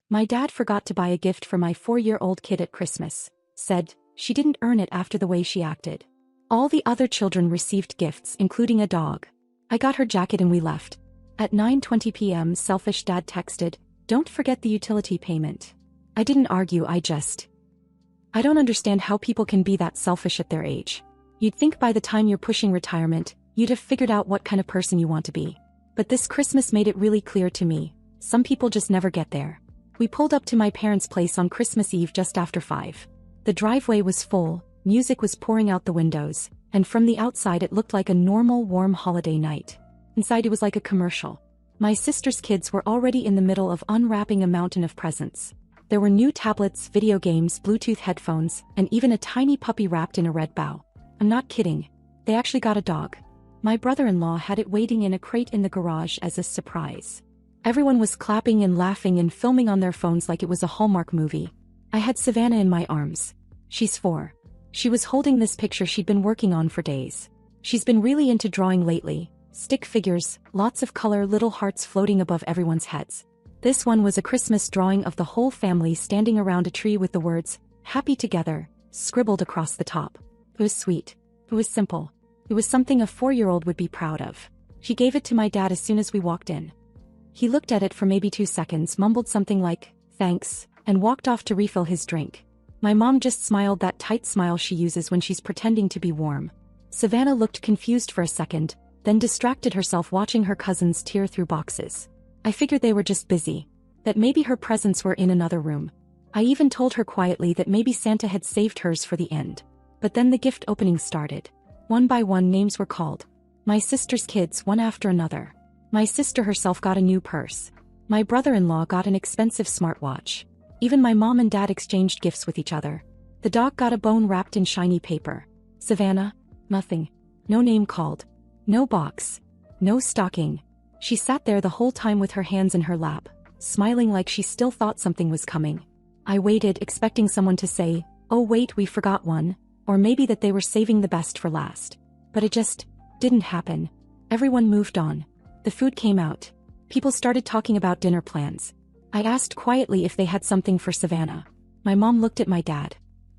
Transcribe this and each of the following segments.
My dad forgot to buy a gift for my 4-year-old kid at Christmas. Said she didn't earn it after the way she acted. All the other children received gifts, including a dog. I got her jacket and we left. At 9:20 p.m. selfish dad texted, "Don't forget the utility payment." I didn't argue, I don't understand how people can be that selfish at their age. You'd think by the time you're pushing retirement, you'd have figured out what kind of person you want to be. But this Christmas made it really clear to me, some people just never get there. We pulled up to my parents' place on Christmas Eve just after 5. The driveway was full, music was pouring out the windows, and from the outside it looked like a normal warm holiday night. Inside it was like a commercial. My sister's kids were already in the middle of unwrapping a mountain of presents. There were new tablets, video games, Bluetooth headphones, and even a tiny puppy wrapped in a red bow. I'm not kidding. They actually got a dog. My brother-in-law had it waiting in a crate in the garage as a surprise. Everyone was clapping and laughing and filming on their phones like it was a Hallmark movie. I had Savannah in my arms. She's 4. She was holding this picture she'd been working on for days. She's been really into drawing lately. Stick figures, lots of color, little hearts floating above everyone's heads. This one was a Christmas drawing of the whole family standing around a tree with the words, "Happy Together," scribbled across the top. It was sweet. It was simple. It was something a 4-year-old would be proud of. She gave it to my dad as soon as we walked in. He looked at it for maybe 2 seconds, mumbled something like, "Thanks," and walked off to refill his drink. My mom just smiled, that tight smile she uses when she's pretending to be warm. Savannah looked confused for a second, then distracted herself watching her cousins tear through boxes. I figured they were just busy. That maybe her presents were in another room. I even told her quietly that maybe Santa had saved hers for the end. But then the gift opening started. One by one names were called. My sister's kids, one after another. My sister herself got a new purse. My brother-in-law got an expensive smartwatch. Even my mom and dad exchanged gifts with each other. The dog got a bone wrapped in shiny paper. Savannah? Nothing. No name called. No box. No stocking. She sat there the whole time with her hands in her lap, smiling like she still thought something was coming. I waited, expecting someone to say, "Oh wait, we forgot one," or maybe that they were saving the best for last. But it just didn't happen. Everyone moved on. The food came out. People started talking about dinner plans. I asked quietly if they had something for Savannah. My mom looked at my dad.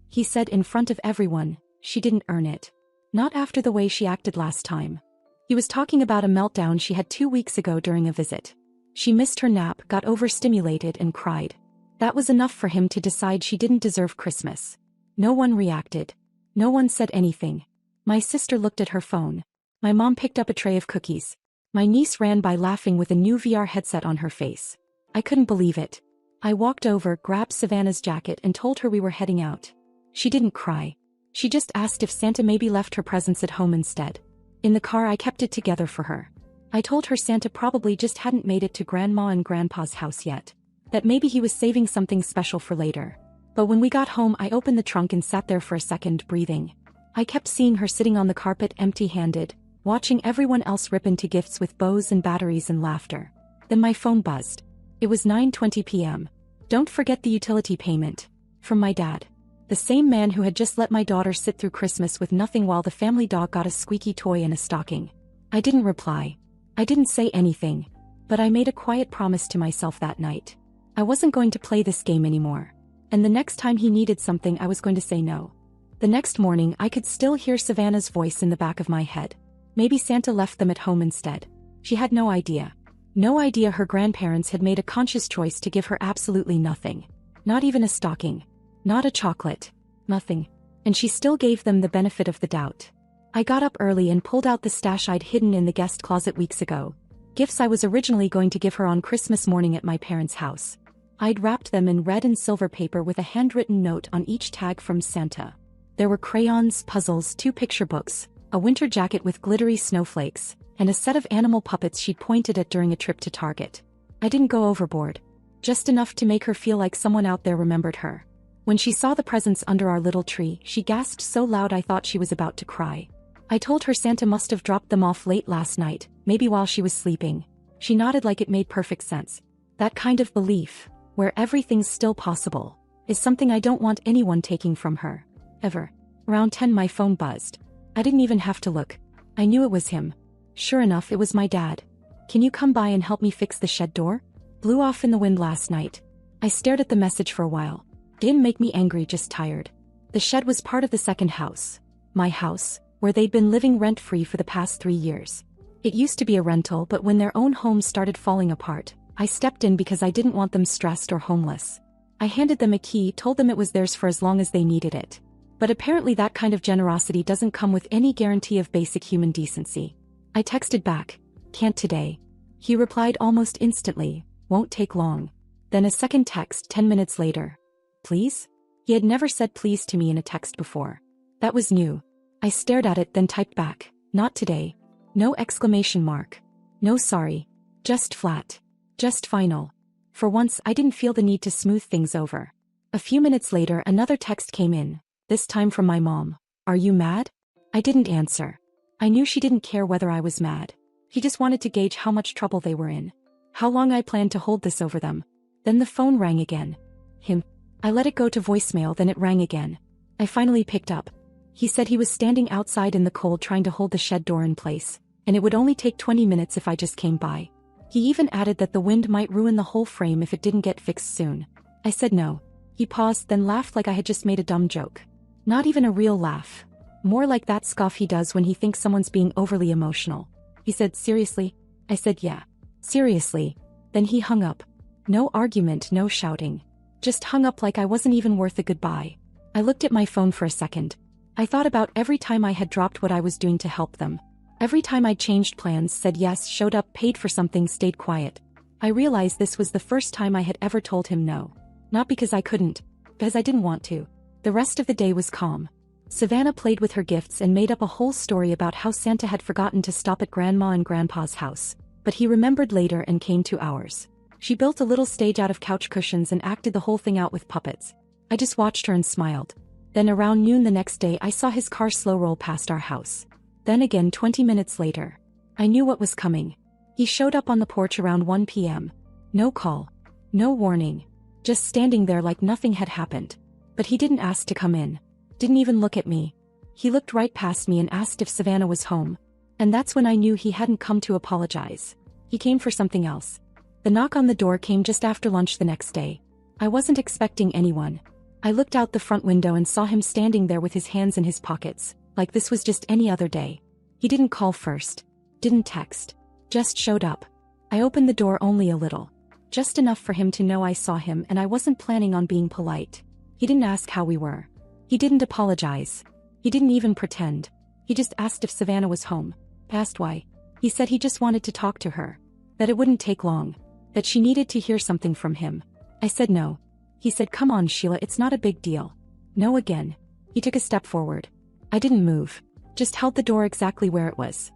He said in front of everyone, she didn't earn it. Not after the way she acted last time. He was talking about a meltdown she had 2 weeks ago during a visit. She missed her nap, got overstimulated and cried. That was enough for him to decide she didn't deserve Christmas. No one reacted. No one said anything. My sister looked at her phone. My mom picked up a tray of cookies. My niece ran by laughing with a new VR headset on her face. I couldn't believe it. I walked over, grabbed Savannah's jacket and told her we were heading out. She didn't cry. She just asked if Santa maybe left her presents at home instead. In the car I kept it together for her. I told her Santa probably just hadn't made it to Grandma and Grandpa's house yet. That maybe he was saving something special for later. But when we got home I opened the trunk and sat there for a second, breathing. I kept seeing her sitting on the carpet empty-handed, watching everyone else rip into gifts with bows and batteries and laughter. Then my phone buzzed. It was 9:20 p.m. "Don't forget the utility payment." From my dad. The same man who had just let my daughter sit through Christmas with nothing while the family dog got a squeaky toy and a stocking. I didn't reply. I didn't say anything. But I made a quiet promise to myself that night. I wasn't going to play this game anymore. And the next time he needed something I was going to say no. The next morning I could still hear Savannah's voice in the back of my head. Maybe Santa left them at home instead. She had no idea. No idea her grandparents had made a conscious choice to give her absolutely nothing. Not even a stocking. Not a chocolate. Nothing. And she still gave them the benefit of the doubt. I got up early and pulled out the stash I'd hidden in the guest closet weeks ago. Gifts I was originally going to give her on Christmas morning at my parents' house. I'd wrapped them in red and silver paper with a handwritten note on each tag from Santa. There were crayons, puzzles, 2 picture books, a winter jacket with glittery snowflakes, and a set of animal puppets she'd pointed at during a trip to Target. I didn't go overboard. Just enough to make her feel like someone out there remembered her. When she saw the presents under our little tree, she gasped so loud I thought she was about to cry. I told her Santa must have dropped them off late last night, maybe while she was sleeping. She nodded like it made perfect sense. That kind of belief, where everything's still possible, is something I don't want anyone taking from her. Ever. Around 10 my phone buzzed. I didn't even have to look. I knew it was him. Sure enough, it was my dad. "Can you come by and help me fix the shed door? Blew off in the wind last night." I stared at the message for a while. Didn't make me angry, just tired. The shed was part of the second house. My house, where they'd been living rent-free for the past 3 years. It used to be a rental, but when their own home started falling apart, I stepped in because I didn't want them stressed or homeless. I handed them a key, told them it was theirs for as long as they needed it. But apparently that kind of generosity doesn't come with any guarantee of basic human decency. I texted back, "Can't today." He replied almost instantly, "Won't take long." Then a second text 10 minutes later. "Please?" He had never said please to me in a text before. That was new. I stared at it, then typed back, "Not today." No exclamation mark. No sorry. Just flat. Just final. For once, I didn't feel the need to smooth things over. A few minutes later, another text came in, this time from my mom. "Are you mad?" I didn't answer. I knew she didn't care whether I was mad. He just wanted to gauge how much trouble they were in. How long I planned to hold this over them. Then the phone rang again. Him. I let it go to voicemail, then it rang again. I finally picked up. He said he was standing outside in the cold trying to hold the shed door in place, and it would only take 20 minutes if I just came by. He even added that the wind might ruin the whole frame if it didn't get fixed soon. I said no. He paused, then laughed like I had just made a dumb joke. Not even a real laugh. More like that scoff he does when he thinks someone's being overly emotional. He said, "Seriously?" I said, "Yeah. Seriously." Then he hung up. No argument, no shouting. Just hung up like I wasn't even worth a goodbye. I looked at my phone for a second. I thought about every time I had dropped what I was doing to help them. Every time I changed plans, said yes, showed up, paid for something, stayed quiet. I realized this was the first time I had ever told him no. Not because I couldn't, because I didn't want to. The rest of the day was calm. Savannah played with her gifts and made up a whole story about how Santa had forgotten to stop at Grandma and Grandpa's house, but he remembered later and came to ours. She built a little stage out of couch cushions and acted the whole thing out with puppets. I just watched her and smiled. Then around noon the next day I saw his car slow roll past our house. Then again 20 minutes later. I knew what was coming. He showed up on the porch around 1 p.m. No call. No warning. Just standing there like nothing had happened. But he didn't ask to come in. Didn't even look at me. He looked right past me and asked if Savannah was home. And that's when I knew he hadn't come to apologize. He came for something else. The knock on the door came just after lunch the next day. I wasn't expecting anyone. I looked out the front window and saw him standing there with his hands in his pockets, like this was just any other day. He didn't call first. Didn't text. Just showed up. I opened the door only a little. Just enough for him to know I saw him, and I wasn't planning on being polite. He didn't ask how we were. He didn't apologize. He didn't even pretend. He just asked if Savannah was home. Asked why. He said he just wanted to talk to her. That it wouldn't take long. That she needed to hear something from him. I said no. He said, "Come on, Sheila, it's not a big deal." No again. He took a step forward. I didn't move. Just held the door exactly where it was.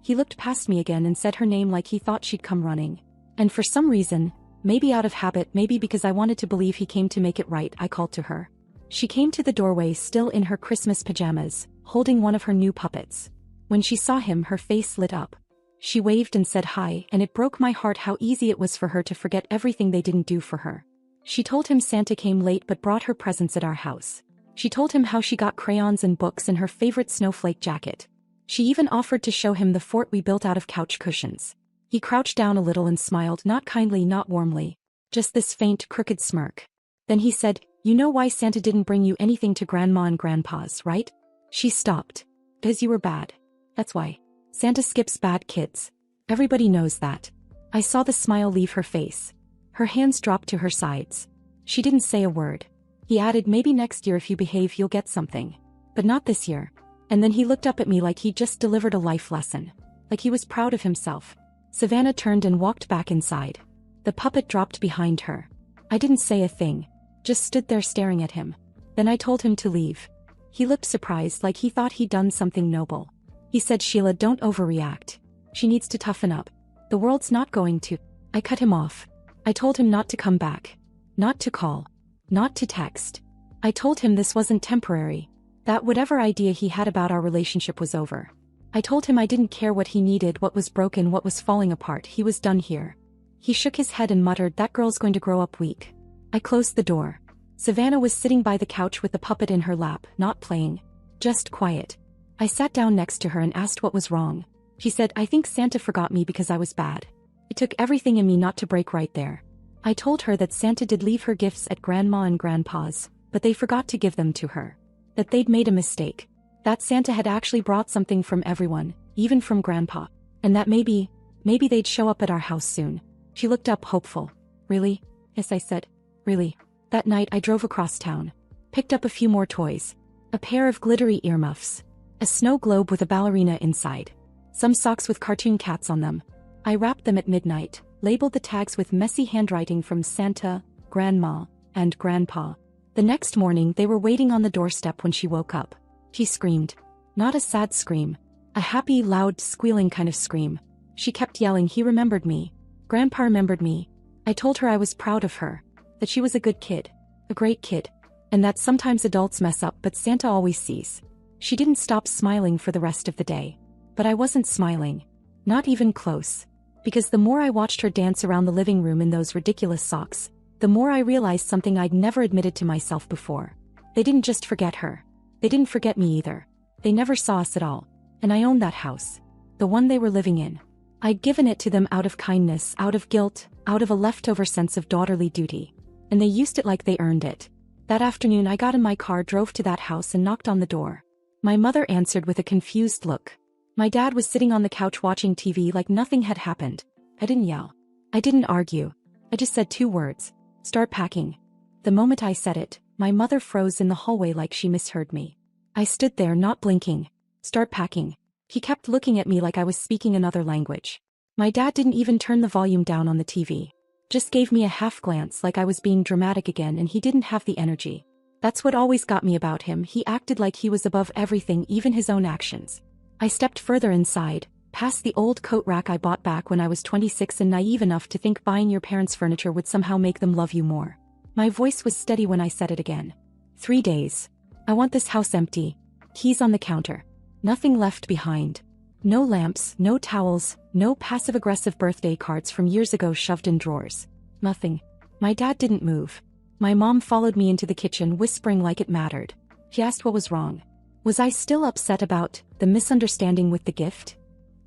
He looked past me again and said her name like he thought she'd come running. And for some reason, maybe out of habit, maybe because I wanted to believe he came to make it right, I called to her. She came to the doorway still in her Christmas pajamas, holding one of her new puppets. When she saw him, her face lit up. She waved and said hi, and it broke my heart how easy it was for her to forget everything they didn't do for her. She told him Santa came late but brought her presents at our house. She told him how she got crayons and books and her favorite snowflake jacket. She even offered to show him the fort we built out of couch cushions. He crouched down a little and smiled, not kindly, not warmly. Just this faint, crooked smirk. Then he said, "You know why Santa didn't bring you anything to Grandma and Grandpa's, right?" She stopped. "Because you were bad. That's why. Santa skips bad kids. Everybody knows that." I saw the smile leave her face. Her hands dropped to her sides. She didn't say a word. He added, "Maybe next year if you behave you'll get something. But not this year." And then he looked up at me like he just delivered a life lesson. Like he was proud of himself. Savannah turned and walked back inside. The puppet dropped behind her. I didn't say a thing. Just stood there staring at him. Then I told him to leave. He looked surprised like he thought he'd done something noble. He said, "Sheila, don't overreact. She needs to toughen up. The world's not going to." I cut him off. I told him not to come back. Not to call. Not to text. I told him this wasn't temporary. That whatever idea he had about our relationship was over. I told him I didn't care what he needed, what was broken, what was falling apart. He was done here. He shook his head and muttered, "That girl's going to grow up weak." I closed the door. Savannah was sitting by the couch with the puppet in her lap, not playing. Just quiet. I sat down next to her and asked what was wrong. She said, "I think Santa forgot me because I was bad." It took everything in me not to break right there. I told her that Santa did leave her gifts at Grandma and Grandpa's, but they forgot to give them to her. That they'd made a mistake. That Santa had actually brought something from everyone, even from Grandpa. And that maybe they'd show up at our house soon. She looked up hopeful. Really? Yes, I said. Really? That night I drove across town. Picked up a few more toys. A pair of glittery earmuffs. A snow globe with a ballerina inside. Some socks with cartoon cats on them. I wrapped them at midnight, labeled the tags with messy handwriting from Santa, Grandma, and Grandpa. The next morning they were waiting on the doorstep when she woke up. She screamed. Not a sad scream. A happy, loud, squealing kind of scream. She kept yelling he remembered me. Grandpa remembered me. I told her I was proud of her. That she was a good kid. A great kid. And that sometimes adults mess up but Santa always sees. She didn't stop smiling for the rest of the day. But I wasn't smiling. Not even close. Because the more I watched her dance around the living room in those ridiculous socks, the more I realized something I'd never admitted to myself before. They didn't just forget her. They didn't forget me either. They never saw us at all. And I owned that house. The one they were living in. I'd given it to them out of kindness, out of guilt, out of a leftover sense of daughterly duty. And they used it like they earned it. That afternoon I got in my car, drove to that house and knocked on the door. My mother answered with a confused look. My dad was sitting on the couch watching TV like nothing had happened. I didn't yell. I didn't argue. I just said 2 words. Start packing. The moment I said it, my mother froze in the hallway like she misheard me. I stood there not blinking. Start packing. He kept looking at me like I was speaking another language. My dad didn't even turn the volume down on the TV. Just gave me a half glance like I was being dramatic again, and he didn't have the energy. That's what always got me about him. He acted like he was above everything, even his own actions. I stepped further inside, past the old coat rack I bought back when I was 26 and naive enough to think buying your parents' furniture would somehow make them love you more. My voice was steady when I said it again. 3 days. I want this house empty. Keys on the counter. Nothing left behind. No lamps, no towels, no passive-aggressive birthday cards from years ago shoved in drawers. Nothing. My dad didn't move. My mom followed me into the kitchen, whispering like it mattered. She asked what was wrong. Was I still upset about the misunderstanding with the gift?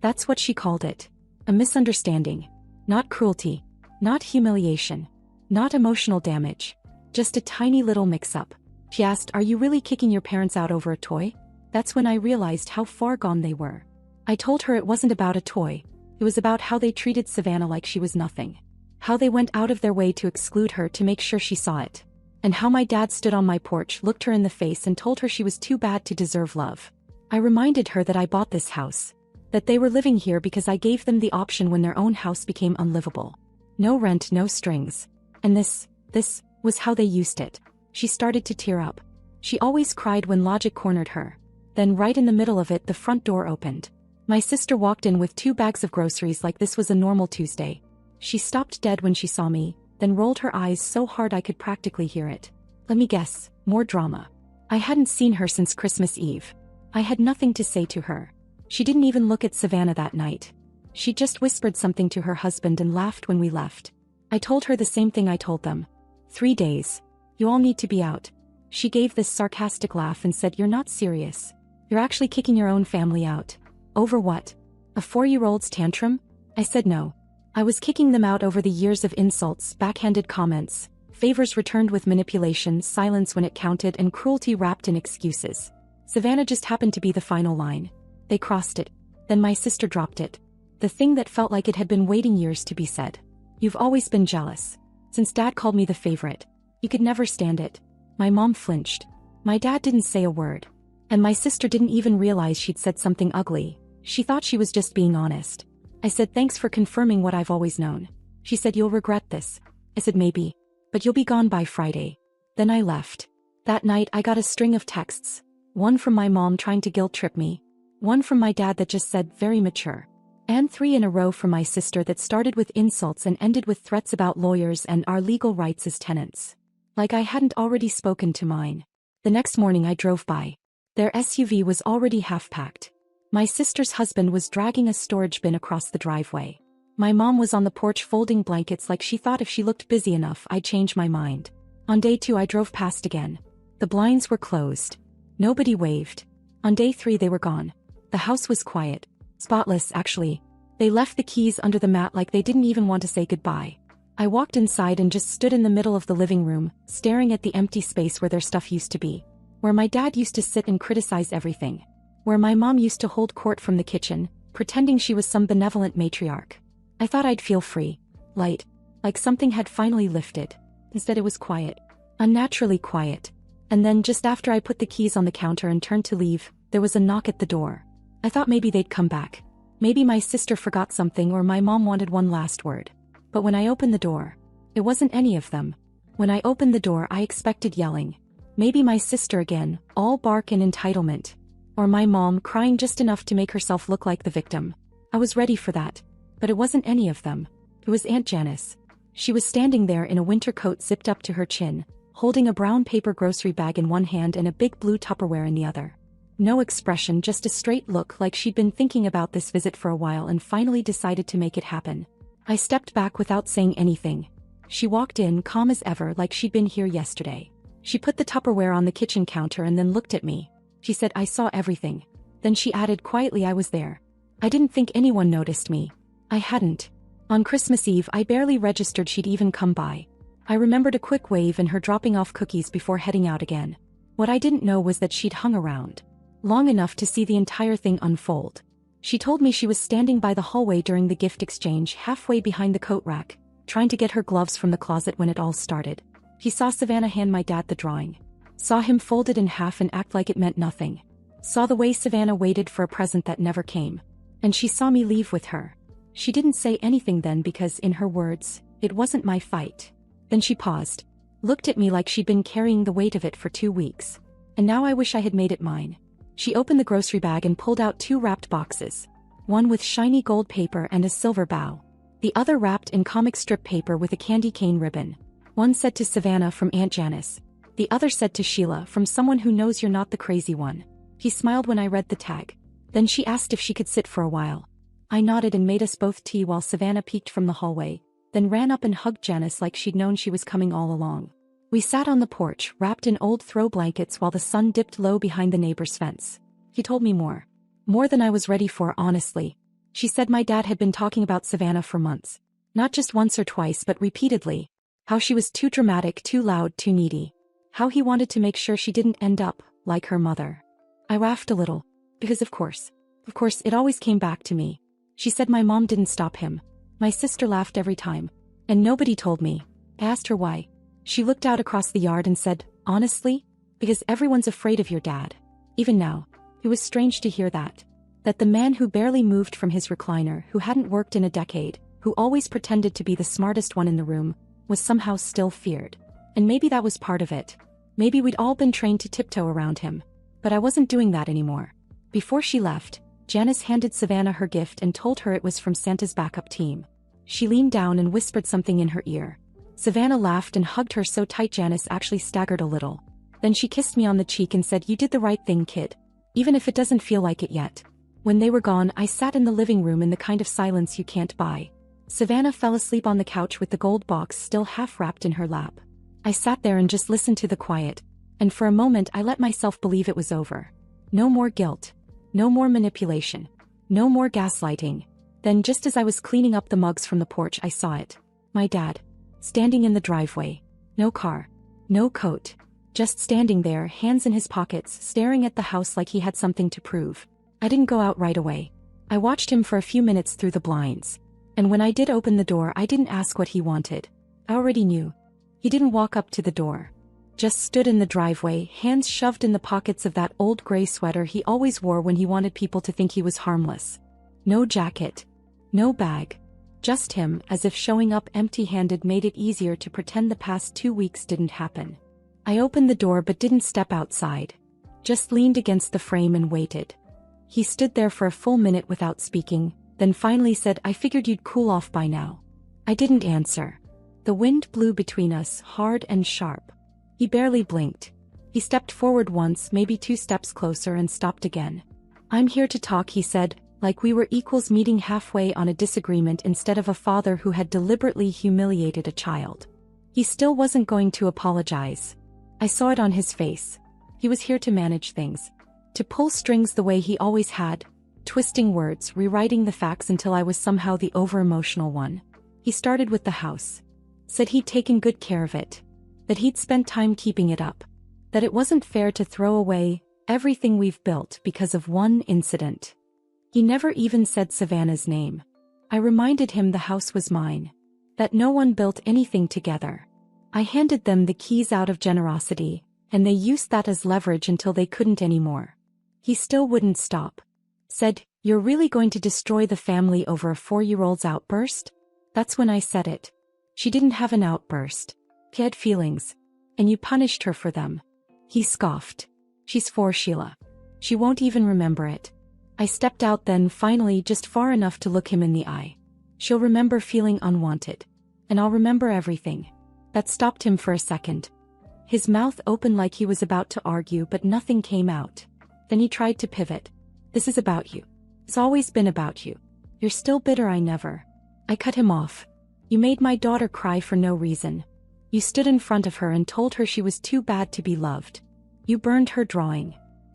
That's what she called it. A misunderstanding. Not cruelty. Not humiliation. Not emotional damage. Just a tiny little mix-up. She asked, "Are you really kicking your parents out over a toy?" That's when I realized how far gone they were. I told her it wasn't about a toy. It was about how they treated Savannah like she was nothing. How they went out of their way to exclude her to make sure she saw it. And how my dad stood on my porch, looked her in the face and told her she was too bad to deserve love. I reminded her that I bought this house. That they were living here because I gave them the option when their own house became unlivable. No rent, no strings. And this was how they used it. She started to tear up. She always cried when logic cornered her. Then right in the middle of it, the front door opened. My sister walked in with 2 bags of groceries like this was a normal Tuesday. She stopped dead when she saw me, then rolled her eyes so hard I could practically hear it. Let me guess, more drama. I hadn't seen her since Christmas Eve. I had nothing to say to her. She didn't even look at Savannah that night. She just whispered something to her husband and laughed when we left. I told her the same thing I told them. 3 days. You all need to be out. She gave this sarcastic laugh and said, "You're not serious. You're actually kicking your own family out." Over what? A 4-year-old's tantrum? I said no. I was kicking them out over the years of insults, backhanded comments, favors returned with manipulation, silence when it counted, and cruelty wrapped in excuses. Savannah just happened to be the final line. They crossed it. Then my sister dropped it. The thing that felt like it had been waiting years to be said. "You've always been jealous. Since Dad called me the favorite. You could never stand it." My mom flinched. My dad didn't say a word. And my sister didn't even realize she'd said something ugly. She thought she was just being honest. I said, "Thanks for confirming what I've always known." She said, "You'll regret this." I said, "Maybe. But you'll be gone by Friday." Then I left. That night I got a string of texts. One from my mom trying to guilt trip me. One from my dad that just said, "Very mature." And 3 in a row from my sister that started with insults and ended with threats about lawyers and our legal rights as tenants. Like I hadn't already spoken to mine. The next morning I drove by. Their SUV was already half-packed. My sister's husband was dragging a storage bin across the driveway. My mom was on the porch folding blankets like she thought if she looked busy enough I'd change my mind. On day 2 I drove past again. The blinds were closed. Nobody waved. On day 3 they were gone. The house was quiet. Spotless, actually. They left the keys under the mat like they didn't even want to say goodbye. I walked inside and just stood in the middle of the living room, staring at the empty space where their stuff used to be. Where my dad used to sit and criticize everything. Where my mom used to hold court from the kitchen, pretending she was some benevolent matriarch. I thought I'd feel free. Light. Like something had finally lifted. Instead it was quiet. Unnaturally quiet. And then just after I put the keys on the counter and turned to leave, there was a knock at the door. I thought maybe they'd come back. Maybe my sister forgot something or my mom wanted one last word. But when I opened the door, it wasn't any of them. When I opened the door I expected yelling. Maybe my sister again, all bark and entitlement. Or my mom crying just enough to make herself look like the victim. I was ready for that. But it wasn't any of them. It was Aunt Janice. She was standing there in a winter coat zipped up to her chin, holding a brown paper grocery bag in one hand and a big blue Tupperware in the other. No expression, just a straight look like she'd been thinking about this visit for a while and finally decided to make it happen. I stepped back without saying anything. She walked in calm as ever like she'd been here yesterday. She put the Tupperware on the kitchen counter and then looked at me. She said, "I saw everything." Then she added quietly, "I was there. I didn't think anyone noticed me. I hadn't. On Christmas Eve I barely registered she'd even come by. I remembered a quick wave and her dropping off cookies before heading out again. What I didn't know was that she'd hung around long enough to see the entire thing unfold. She told me she was standing by the hallway during the gift exchange halfway behind the coat rack, trying to get her gloves from the closet when it all started. She saw Savannah hand my dad the drawing. Saw him fold it in half and act like it meant nothing. Saw the way Savannah waited for a present that never came. And she saw me leave with her. She didn't say anything then because, in her words, it wasn't my fight. Then she paused. Looked at me like she'd been carrying the weight of it for 2 weeks. And now I wish I had made it mine. She opened the grocery bag and pulled out 2 wrapped boxes. One with shiny gold paper and a silver bow. The other wrapped in comic strip paper with a candy cane ribbon. One said to Savannah from Aunt Janice. The other said to Sheila from someone who knows you're not the crazy one. He smiled when I read the tag. Then she asked if she could sit for a while. I nodded and made us both tea while Savannah peeked from the hallway, then ran up and hugged Janice like she'd known she was coming all along. We sat on the porch, wrapped in old throw blankets while the sun dipped low behind the neighbor's fence. He told me more. More than I was ready for, honestly. She said my dad had been talking about Savannah for months. Not just once or twice but repeatedly. How she was too dramatic, too loud, too needy. How he wanted to make sure she didn't end up like her mother. I laughed a little. Because of course, it always came back to me. She said my mom didn't stop him. My sister laughed every time. And nobody told me. I asked her why. She looked out across the yard and said, honestly, because everyone's afraid of your dad. Even now. It was strange to hear that. That the man who barely moved from his recliner, who hadn't worked in a decade, who always pretended to be the smartest one in the room, was somehow still feared. And maybe that was part of it. Maybe we'd all been trained to tiptoe around him. But I wasn't doing that anymore. Before she left, Janice handed Savannah her gift and told her it was from Santa's backup team. She leaned down and whispered something in her ear. Savannah laughed and hugged her so tight Janice actually staggered a little. Then she kissed me on the cheek and said, "You did the right thing, kid. Even if it doesn't feel like it yet." When they were gone, I sat in the living room in the kind of silence you can't buy. Savannah fell asleep on the couch with the gold box still half wrapped in her lap. I sat there and just listened to the quiet. And for a moment I let myself believe it was over. No more guilt. No more manipulation. No more gaslighting. Then just as I was cleaning up the mugs from the porch I saw it. My dad. Standing in the driveway. No car. No coat. Just standing there, hands in his pockets, staring at the house like he had something to prove. I didn't go out right away. I watched him for a few minutes through the blinds. And when I did open the door I didn't ask what he wanted. I already knew. He didn't walk up to the door. Just stood in the driveway, hands shoved in the pockets of that old gray sweater he always wore when he wanted people to think he was harmless. No jacket. No bag. Just him, as if showing up empty-handed made it easier to pretend the past 2 weeks didn't happen. I opened the door but didn't step outside. Just leaned against the frame and waited. He stood there for a full minute without speaking, then finally said, "I figured you'd cool off by now." I didn't answer. The wind blew between us, hard and sharp. He barely blinked. He stepped forward once, maybe 2 steps closer, and stopped again. "I'm here to talk," he said, like we were equals meeting halfway on a disagreement instead of a father who had deliberately humiliated a child. He still wasn't going to apologize. I saw it on his face. He was here to manage things. To pull strings the way he always had, twisting words, rewriting the facts until I was somehow the over-emotional one. He started with the house. Said he'd taken good care of it. That he'd spent time keeping it up. That it wasn't fair to throw away everything we've built because of one incident. He never even said Savannah's name. I reminded him the house was mine. That no one built anything together. I handed them the keys out of generosity, and they used that as leverage until they couldn't anymore. He still wouldn't stop. Said, "You're really going to destroy the family over a 4-year-old's outburst?" That's when I said it. She didn't have an outburst. She had feelings. And you punished her for them. He scoffed. She's 4, Sheila. She won't even remember it. I stepped out then, finally, just far enough to look him in the eye. She'll remember feeling unwanted. And I'll remember everything. That stopped him for a second. His mouth opened like he was about to argue, but nothing came out. Then he tried to pivot. "This is about you. It's always been about you. You're still bitter I never." I cut him off. "You made my daughter cry for no reason. You stood in front of her and told her she was too bad to be loved. You burned her drawing.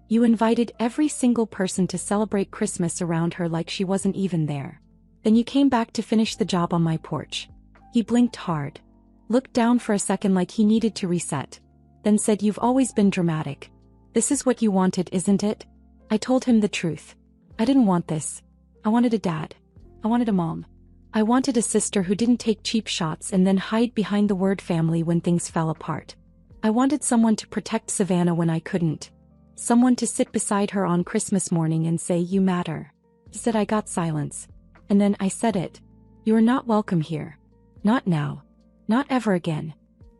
You invited every single person to celebrate Christmas around her like she wasn't even there. Then you came back to finish the job on my porch." He blinked hard. Looked down for a second like he needed to reset. Then said, "You've always been dramatic. This is what you wanted, isn't it?" I told him the truth. I didn't want this. I wanted a dad. I wanted a mom. I wanted a sister who didn't take cheap shots and then hide behind the word family when things fell apart. I wanted someone to protect Savannah when I couldn't. Someone to sit beside her on Christmas morning and say, "You matter." Said I got silence. And then I said it. "You are not welcome here. Not now. Not ever again."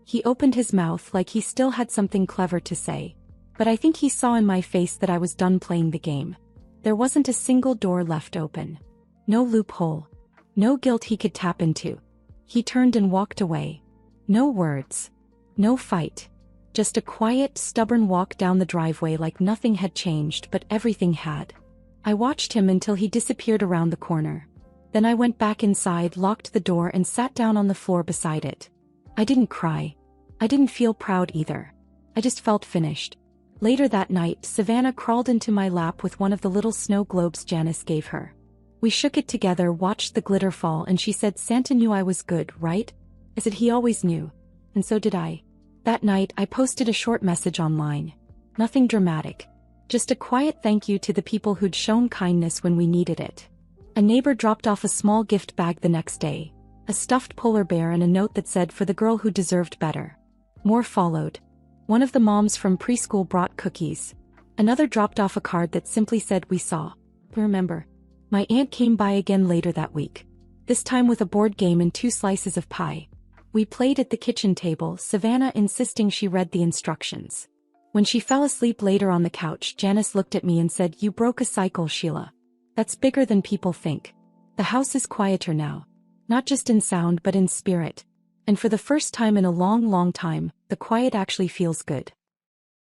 He opened his mouth like he still had something clever to say. But I think he saw in my face that I was done playing the game. There wasn't a single door left open. No loophole. No guilt he could tap into. He turned and walked away. No words. No fight. Just a quiet, stubborn walk down the driveway like nothing had changed, but everything had. I watched him until he disappeared around the corner. Then I went back inside, locked the door, and sat down on the floor beside it. I didn't cry. I didn't feel proud either. I just felt finished. Later that night, Savannah crawled into my lap with one of the little snow globes Janice gave her. We shook it together, watched the glitter fall, and she said, "Santa knew I was good, right?" I said, "He always knew." And so did I. That night, I posted a short message online. Nothing dramatic. Just a quiet thank you to the people who'd shown kindness when we needed it. A neighbor dropped off a small gift bag the next day. A stuffed polar bear and a note that said, "For the girl who deserved better." More followed. One of the moms from preschool brought cookies. Another dropped off a card that simply said, "We saw." Remember. My aunt came by again later that week. This time with a board game and 2 slices of pie. We played at the kitchen table, Savannah insisting she read the instructions. When she fell asleep later on the couch, Janice looked at me and said, "You broke a cycle, Sheila. That's bigger than people think. The house is quieter now. Not just in sound but in spirit. And for the first time in a long, long time, the quiet actually feels good."